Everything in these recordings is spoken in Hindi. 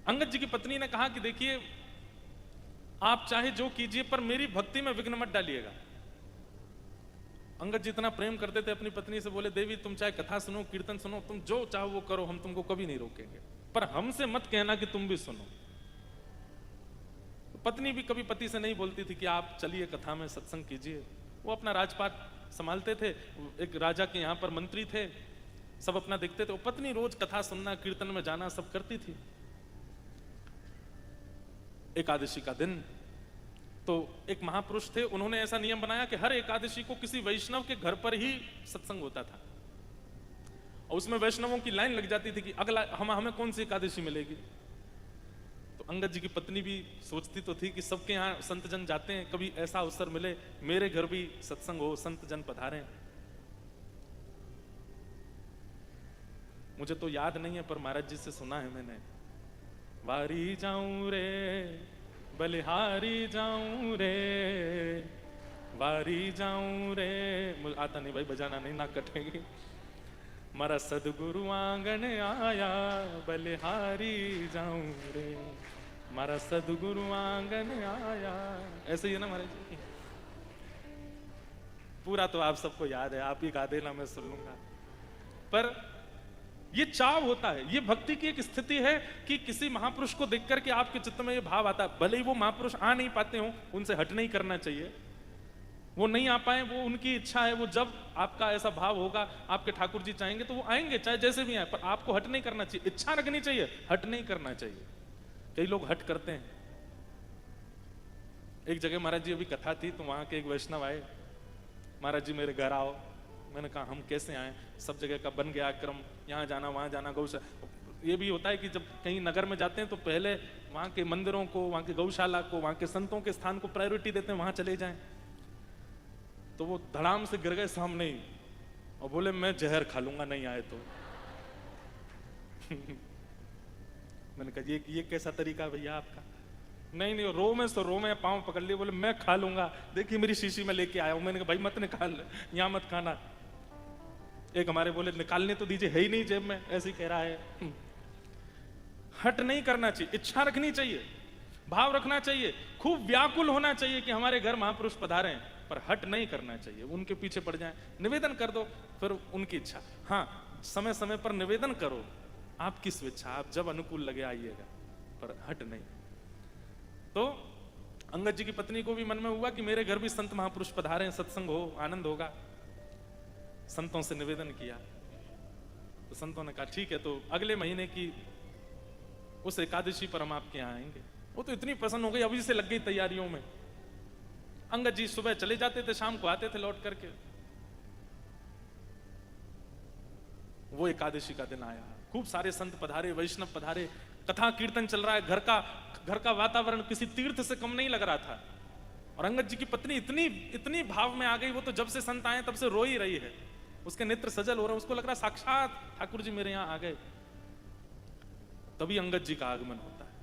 अंगद जी की पत्नी ने कहा कि देखिए आप चाहे जो कीजिए पर मेरी भक्ति में विघ्न मत डालिएगा। अंगद जी इतना प्रेम करते थे अपनी पत्नी से, बोले देवी तुम चाहे कथा सुनो, कीर्तन सुनो, तुम जो चाहो वो करो, हम तुमको कभी नहीं रोकेंगे, पर हमसे मत कहना कि तुम भी सुनो। पत्नी भी कभी पति से नहीं बोलती थी कि आप चलिए कथा में सत्संग कीजिए। वो अपना राजपाट संभालते थे, एक राजा के यहाँ पर मंत्री थे, सब अपना देखते थे। वो पत्नी रोज कथा सुनना, कीर्तन में जाना सब करती थी। एकादशी का दिन तो एक महापुरुष थे, उन्होंने ऐसा नियम बनाया कि हर एकादशी को किसी वैष्णव के घर पर ही सत्संग होता था, और उसमें वैष्णवों की लाइन लग जाती थी कि अगला हमें कौन सी एकादशी मिलेगी। तो अंगद जी की पत्नी भी सोचती तो थी कि सबके यहाँ संत जन जाते हैं, कभी ऐसा अवसर मिले मेरे घर भी सत्संग हो, संत जन पधारें। मुझे तो याद नहीं है पर महाराज जी से सुना है मैंने, वारी जाऊं रे बलिहारी जाऊं रे, वारी जाऊं रे, मुझे आता नहीं भाई, बजाना नहीं, ना कटेगी। मारा सदगुरु आंगन आया बलिहारी जाऊं रे, मारा सदगुरु आंगन आया। ऐसे ही है ना महाराज जी? पूरा तो आप सबको याद है, आप ही गा देना, मैं सुन लूंगा। पर ये चाव होता है, ये भक्ति की एक स्थिति है कि किसी महापुरुष को देख करके आपके चित्त में ये भाव आता है। भले ही वो महापुरुष आ नहीं पाते हो, उनसे हट नहीं करना चाहिए, वो नहीं आ पाए, वो उनकी इच्छा है। वो जब आपका ऐसा भाव होगा, आपके ठाकुर जी चाहेंगे तो वो आएंगे, चाहे जैसे भी आए, पर आपको हट नहीं करना चाहिए, इच्छा रखनी चाहिए, हट नहीं करना चाहिए। कई लोग हट करते हैं। एक जगह महाराज जी अभी कथा थी तो वहां के एक वैष्णव आए, महाराज जी मेरे घर आओ। मैंने कहा हम कैसे आए, सब जगह का बन गया क्रम, यहाँ जाना वहां जाना, गौशाला। ये भी होता है कि जब कहीं नगर में जाते हैं तो पहले वहां के मंदिरों को, वहां के गौशाला को, वहां के संतों के स्थान को प्रायोरिटी देते हैं, वहां चले जाएं। तो वो धड़ाम से गिर गए सामने ही और बोले मैं जहर खा लूंगा नहीं आए तो। मैंने कहा ये कैसा तरीका भैया आपका? नहीं रो में तो रो में पाँव पकड़ लिए, बोले मैं खा लूंगा, देखिए मेरी शीशी में लेके आया हूं। मैंने कहा भाई मत निकाल, यहां मत खाना। एक हमारे बोले निकालने तो दीजिए, है ही नहीं जेब में, ऐसे ही कह रहा है। हट नहीं करना चाहिए, इच्छा रखनी चाहिए, भाव रखना चाहिए, खूब व्याकुल होना चाहिए कि हमारे घर महापुरुष पधारे हैं, पर हट नहीं करना चाहिए, उनके पीछे पड़ जाए। निवेदन कर दो, फिर उनकी इच्छा। हाँ, समय समय पर निवेदन करो, आपकी स्वेच्छा, आप जब अनुकूल लगे आइएगा, पर हट नहीं। तो अंगद जी की पत्नी को भी मन में हुआ कि मेरे घर भी संत महापुरुष पधारे हैं, सत्संग हो, आनंद होगा। संतों से निवेदन किया तो संतों ने कहा ठीक है, तो अगले महीने की उस एकादशी पर हम आपके यहाँ आएंगे। वो तो इतनी प्रसन्न हो गई, अभी से लग गई तैयारियों में। अंगद जी सुबह चले जाते थे, शाम को आते थे लौट करके। वो एकादशी का दिन आया, खूब सारे संत पधारे, वैष्णव पधारे, कथा कीर्तन चल रहा है, घर का वातावरण किसी तीर्थ से कम नहीं लग रहा था। और अंगद जी की पत्नी इतनी भाव में आ गई, वो तो जब से संत आए तब से रो ही रही है, उसके नेत्र सजल हो रहे, उसको लग रहा साक्षात ठाकुर जी मेरे यहाँ आ गए। तभी अंगद जी का आगमन होता है।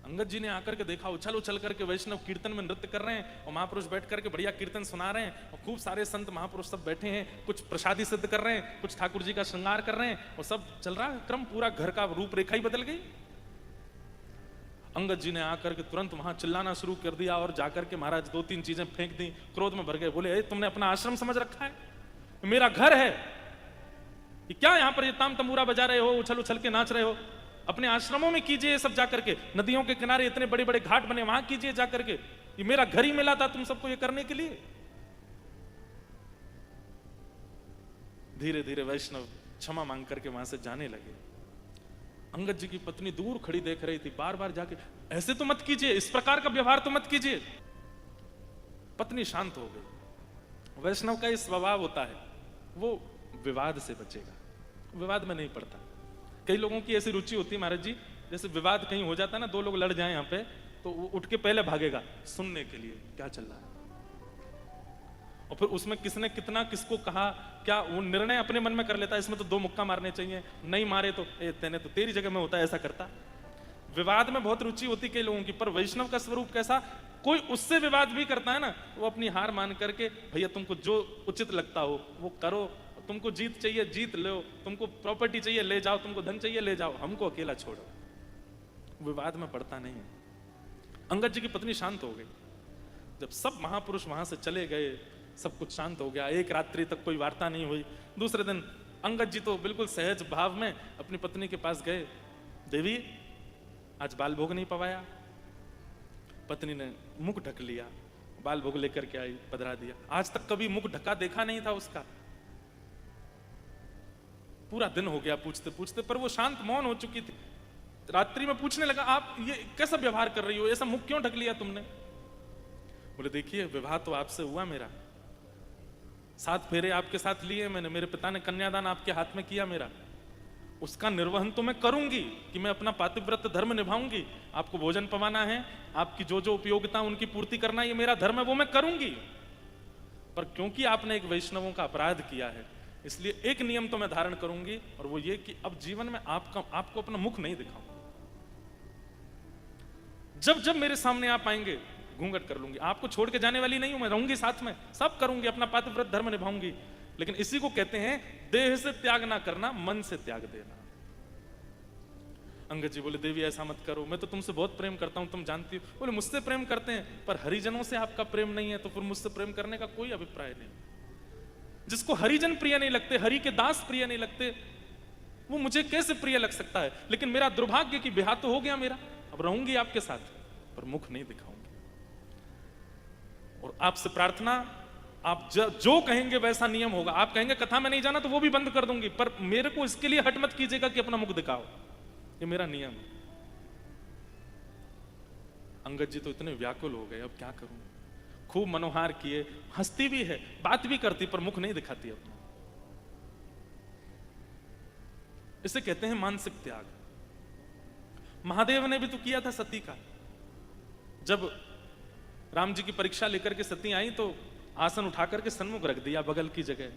अंगद जी ने आकर के देखा, उछल उछल करके वैष्णव कीर्तन में नृत्य कर रहे हैं और महापुरुष बैठ करके बढ़िया कीर्तन सुना रहे हैं, और खूब सारे संत महापुरुष सब बैठे हैं, कुछ प्रसादी सिद्ध कर रहे हैं, कुछ ठाकुर जी का श्रृंगार कर रहे हैं, और सब चल रहा है क्रम, पूरा घर का रूपरेखा ही बदल गई। अंगद जी ने आकर के तुरंत वहां चिल्लाना शुरू कर दिया, और जाकर के महाराज 2-3 चीजें फेंक दी, क्रोध में भर गए। बोले तुमने अपना आश्रम समझ रखा है, मेरा घर है, ये क्या यहाँ पर ये ताम तंबूरा बजा रहे हो, उछल उछल के नाच रहे हो? अपने आश्रमों में कीजिए ये सब जाकर के, नदियों के किनारे इतने बड़े बड़े घाट बने, वहां कीजिए जाकर के, ये मेरा घर ही मिला था तुम सबको ये करने के लिए। धीरे धीरे वैष्णव क्षमा मांग करके वहां से जाने लगे। अंगद जी की पत्नी दूर खड़ी देख रही थी, बार बार जाके ऐसे तो मत कीजिए, इस प्रकार का व्यवहार तो मत कीजिए। पत्नी शांत हो गई। वैष्णव का ये स्वभाव होता है, वो विवाद से बचेगा, विवाद में नहीं पड़ता। कई लोगों की ऐसी रुचि होती है महाराज जी, जैसे विवाद कहीं हो जाता है ना, 2 लोग लड़ जाए यहाँ पे, तो वो उठ के पहले भागेगा सुनने के लिए क्या चल रहा है, और फिर उसमें किसने कितना किसको कहा क्या, वो निर्णय अपने मन में कर लेता है, इसमें तो 2 मुक्का मारने चाहिए, नहीं मारे तो तेने तो तेरी जगह में होता है, ऐसा करता। विवाद में बहुत रुचि होती कई लोगों की, पर वैष्णव का स्वरूप कैसा, कोई उससे विवाद भी करता है ना, वो अपनी हार मान करके भैया तुमको जो उचित लगता हो वो करो, तुमको जीत चाहिए जीत लो, तुमको प्रॉपर्टी चाहिए ले जाओ, तुमको धन चाहिए ले जाओ, हमको अकेला छोड़ो। विवाद में पड़ता नहीं है। अंगद जी की पत्नी शांत हो गई। जब सब महापुरुष वहां से चले गए, सब कुछ शांत हो गया, एक रात्रि तक कोई वार्ता नहीं हुई। दूसरे दिन अंगद जी तो बिल्कुल सहज भाव में अपनी पत्नी के पास गए। देवी, आज बाल भोग नहीं पवाया। पत्नी ने मुख ढक लिया, बाल भोग लेकर के आई, पधरा दिया। आज तक कभी मुख ढका देखा नहीं था उसका। पूरा दिन हो गया पूछते पूछते, पर वो शांत मौन हो चुकी थी। रात्रि में पूछने लगा, आप ये कैसा व्यवहार कर रही हो, ऐसा मुख क्यों ढक लिया तुमने? बोले, देखिए विवाह तो आपसे हुआ मेरा, 7 फेरे आपके साथ लिए मैंने, मेरे पिता ने कन्यादान आपके हाथ में किया मेरा, उसका निर्वहन तो मैं करूंगी कि मैं अपना पातिव्रत धर्म निभाऊंगी। आपको भोजन पवाना है, आपकी जो जो उपयोगिता उनकी पूर्ति करना, ये मेरा धर्म है, वो मैं करूंगी। पर क्योंकि आपने एक वैष्णवों का अपराध किया है, इसलिए एक नियम तो मैं धारण करूंगी, और वो ये कि अब जीवन में आपको अपना मुख नहीं दिखाऊंगा। जब जब मेरे सामने आप आएंगे घूंघट कर लूंगी। आपको छोड़ के जाने वाली नहीं हूं, मैं रहूंगी साथ में, सब करूंगी, अपना पातिव्रत धर्म निभाऊंगी। लेकिन इसी को कहते हैं देह से त्याग ना करना, मन से त्याग देना। अंगद जी बोले, देवी ऐसा मत करो, मैं तो तुमसे बहुत प्रेम करता हूं, तुम जानती हो। बोले, मुझसे प्रेम करते हैं, पर हरिजनों से आपका प्रेम नहीं है, तो फिर मुझसे प्रेम करने का कोई अभिप्राय नहीं। जिसको हरिजन प्रिय नहीं लगते, हरि के दास प्रिय नहीं लगते, वो मुझे कैसे प्रिय लग सकता है? लेकिन मेरा दुर्भाग्य कि ब्याह तो हो गया मेरा, अब रहूंगी आपके साथ, पर मुख नहीं दिखाऊंगी। और आपसे प्रार्थना, आप जो कहेंगे वैसा नियम होगा। आप कहेंगे कथा में नहीं जाना, तो वो भी बंद कर दूंगी, पर मेरे को इसके लिए हट मत कीजिएगा कि अपना मुख दिखाओ, ये मेरा नियम है। अंगद जी तो इतने व्याकुल हो गए, अब क्या करूं। खूब मनोहार किए, हंसती भी है, बात भी करती, पर मुख नहीं दिखाती अपना। इसे कहते हैं मानसिक त्याग। महादेव ने भी तो किया था सती का। जब राम जी की परीक्षा लेकर के सती आई, तो आसन उठा करके सन्मुख रख दिया बगल की जगह,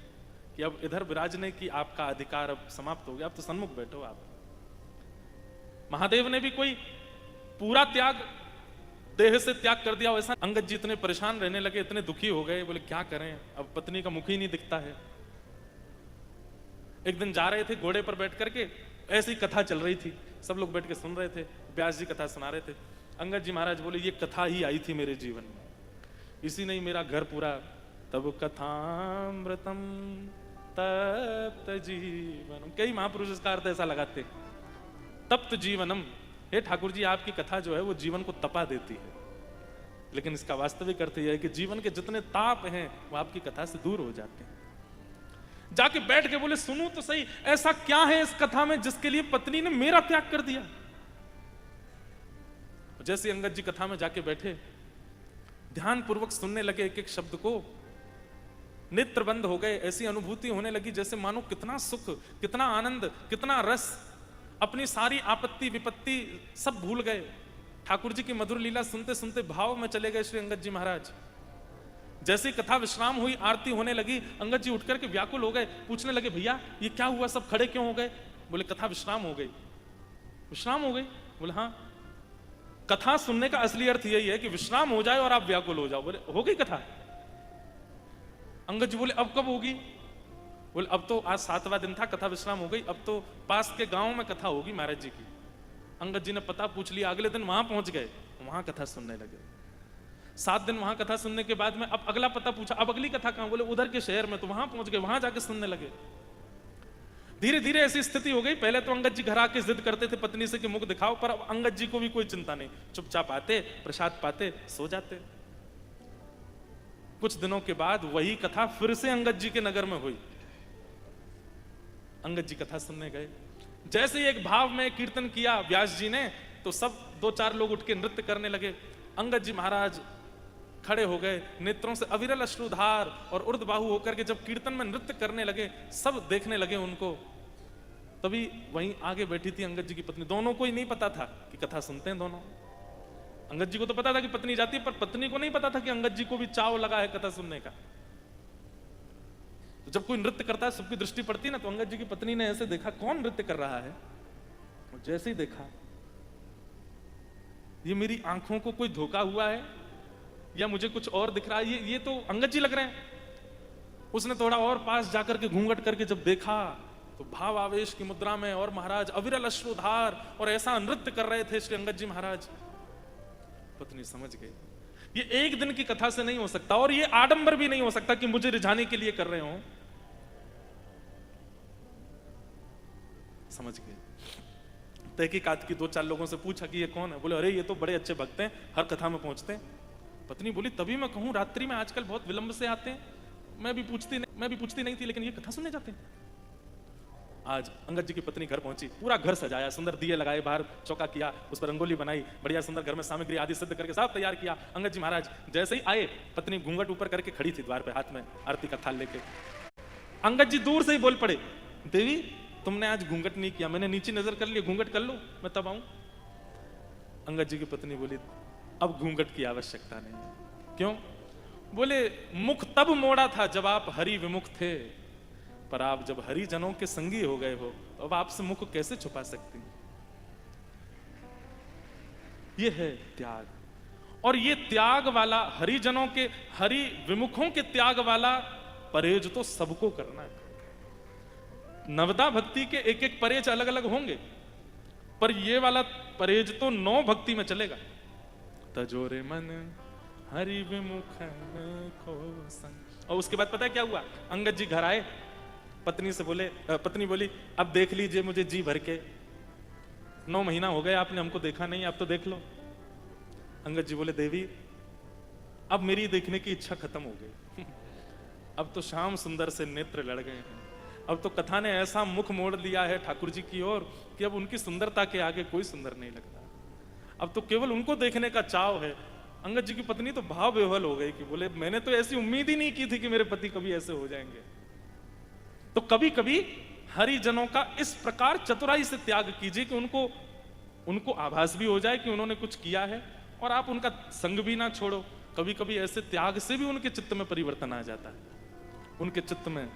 कि अब इधर विराजने की आपका अधिकार अब समाप्त हो गया, अब तो सन्मुख बैठो आप। महादेव ने भी कोई पूरा त्याग, देह से त्याग कर दिया वैसा। अंगद जी इतने परेशान रहने लगे, इतने दुखी हो गए, बोले क्या करें, अब पत्नी का मुख ही नहीं दिखता है। एक दिन जा रहे थे घोड़े पर बैठ करके, ऐसी कथा चल रही थी, सब लोग बैठ के सुन रहे थे, व्यास जी कथा सुना रहे थे। अंगद जी महाराज बोले, ये कथा ही आई थी मेरे जीवन में, इसी नहीं मेरा घर पूरा। तब कथामृतम तप्त जीवनम, कई महापुरुष इसका अर्थ ऐसा लगाते, तप्त जीवनम। हे ठाकुर जी, आपकी कथा जो है वो जीवन को तपा देती है, लेकिन इसका वास्तविक अर्थ यह है कि जीवन के जितने ताप हैं वो आपकी कथा से दूर हो जाते हैं। जाके बैठ के बोले, सुनो तो सही, ऐसा क्या है इस कथा में जिसके लिए पत्नी ने मेरा त्याग कर दिया? जैसे अंगद जी कथा में जाके बैठे, ध्यान पूर्वक सुनने लगे एक एक शब्द को, नेत्र बंद हो गए। ऐसी अनुभूति होने लगी जैसे मानो कितना सुख, कितना आनंद, कितना रस, अपनी सारी आपत्ति विपत्ति सब भूल गए। ठाकुर जी की मधुर लीला सुनते सुनते भाव में चले गए श्री अंगद जी महाराज। जैसे कथा विश्राम हुई, आरती होने लगी, अंगद जी उठ करके व्याकुल हो गए, पूछने लगे, भैया ये क्या हुआ, सब खड़े क्यों हो गए? बोले, कथा विश्राम हो गई। विश्राम हो गई? बोले हाँ। कथा सुनने का असली अर्थ यही है कि विश्राम हो जाए और आप व्याकुल हो जाओ। बोले, हो गई कथा? अंगद जी बोले, अब कब होगी? बोले, अब तो आज 7वां दिन था, कथा विश्राम हो गई, अब तो पास के गांव में कथा होगी महाराज जी की। अंगद जी ने पता पूछ लिया, अगले दिन वहां पहुंच गए, वहां कथा सुनने लगे। 7 दिन वहां कथा सुनने के बाद में अब अगला पता पूछा, अब अगली कथा कहां? बोले, उधर के शहर में। तो वहां पहुंच गए, वहां जाके सुनने लगे। धीरे धीरे ऐसी स्थिति हो गई, पहले तो अंगद जी घर आके जिद करते थे पत्नी से कि मुख दिखाओ, पर अब अंगद जी को भी कोई चिंता नहीं, चुपचाप आते, प्रसाद पाते, सो जाते। कुछ दिनों के बाद वही कथा फिर से अंगद जी के नगर में हुई। अंगद जी कथा सुनने गए, जैसे ही एक भाव में कीर्तन किया व्यास जी ने, तो सब 2-4 लोग उठ के नृत्य करने लगे। अंगद जी महाराज खड़े हो गए, नेत्रों से अविरल अश्रुधार और उर्ध्वबाहु होकर के जब कीर्तन में नृत्य करने लगे, सब देखने लगे उनको। तभी वहीं आगे बैठी थी अंगद जी की पत्नी। दोनों को ही नहीं पता था कि कथा सुनते हैं दोनों। अंगद जी को तो पता था कि पत्नी जाती है, पर पत्नी को नहीं पता था कि अंगद जी को भी चाव लगा है कथा सुनने का। तो जब कोई नृत्य करता है, सबकी दृष्टि पड़ती है ना, तो अंगद जी की पत्नी ने ऐसे देखा कौन नृत्य कर रहा है, और जैसे ही देखा, ये मेरी आंखों को कोई धोखा हुआ है या मुझे कुछ और दिख रहा है, ये तो अंगद जी लग रहे हैं। उसने थोड़ा और पास जाकर के घूंघट करके जब देखा, तो भाव आवेश की मुद्रा में और महाराज अविरल अश्रुधार और ऐसा नृत्य कर रहे थे श्री अंगद जी महाराज। पत्नी समझ गई ये एक दिन की कथा से नहीं हो सकता और ये आडंबर भी नहीं हो सकता कि मुझे रिझाने के लिए कर रहे हो। समझ गए। तहकीकात की 2-4 लोगों से पूछा कि ये कौन है, बोले अरे ये तो बड़े अच्छे भक्त हैं, हर कथा में पहुंचते हैं। पत्नी बोली तभी मैं कहूं रात्रि में आजकल बहुत विलंब से आते हैं, मैं भी पूछती नहीं थी, लेकिन ये कथा सुनने जाते हैं। आज अंगद जी की पत्नी घर पहुंची, पूरा घर सजाया, सुंदर दिए लगाए, बाहर चौका किया, उस पर रंगोली बनाई, बढ़िया सुंदर घर में सामग्री आदि सिद्ध करके सब तैयार किया। अंगद जी महाराज जैसे ही आए, पत्नी घूंघट ऊपर करके खड़ी थी द्वार पे, हाथ में आरती का थाल लेके। अंगद जी दूर से ही बोल पड़े, देवी तुमने आज घूंघट नहीं किया, मैंने नीचे नजर कर लिया, घूंघट कर लो मैं तब आऊं। अंगद जी की पत्नी बोली अब घूंघट की आवश्यकता नहीं। क्यों? बोले मुख तब मोड़ा था जब आप हरि विमुख थे, पर आप जब हरिजनों के संगी हो गए हो, अब आपसे मुख कैसे छुपा सकती। ये है त्याग। और ये त्याग वाला हरिजनों के, हरि विमुखों के त्याग वाला परहेज तो सबको करना है। नवदा भक्ति के एक एक परहेज अलग अलग होंगे, पर ये वाला परहेज तो 9 भक्ति में चलेगा। तजोरे मन हरि विमुख खो संग। और उसके बाद पता है क्या हुआ? अंगद जी घर आए, पत्नी से बोले, पत्नी बोली अब देख लीजिए मुझे जी भर के, 9 महीना हो गए आपने हमको देखा नहीं, अब तो देख लो। अंगद जी बोले देवी अब मेरी देखने की इच्छा खत्म हो गई अब तो श्याम सुंदर से नेत्र लड़ गए हैं, अब तो कथा ने ऐसा मुख मोड़ लिया है ठाकुर जी की ओर कि अब उनकी सुंदरता के आगे कोई सुंदर नहीं लगता, अब तो केवल उनको देखने का चाव है। अंगद जी की पत्नी तो भाव विह्वल हो गई कि बोले मैंने तो ऐसी उम्मीद ही नहीं की थी कि मेरे पति कभी ऐसे हो जाएंगे। तो कभी कभी हरिजनों का इस प्रकार चतुराई से त्याग कीजिए कि उनको आभास भी हो जाए कि उन्होंने कुछ किया है और आप उनका संग भी ना छोड़ो। कभी कभी ऐसे त्याग से भी उनके चित्त में परिवर्तन आ जाता है, उनके चित्त में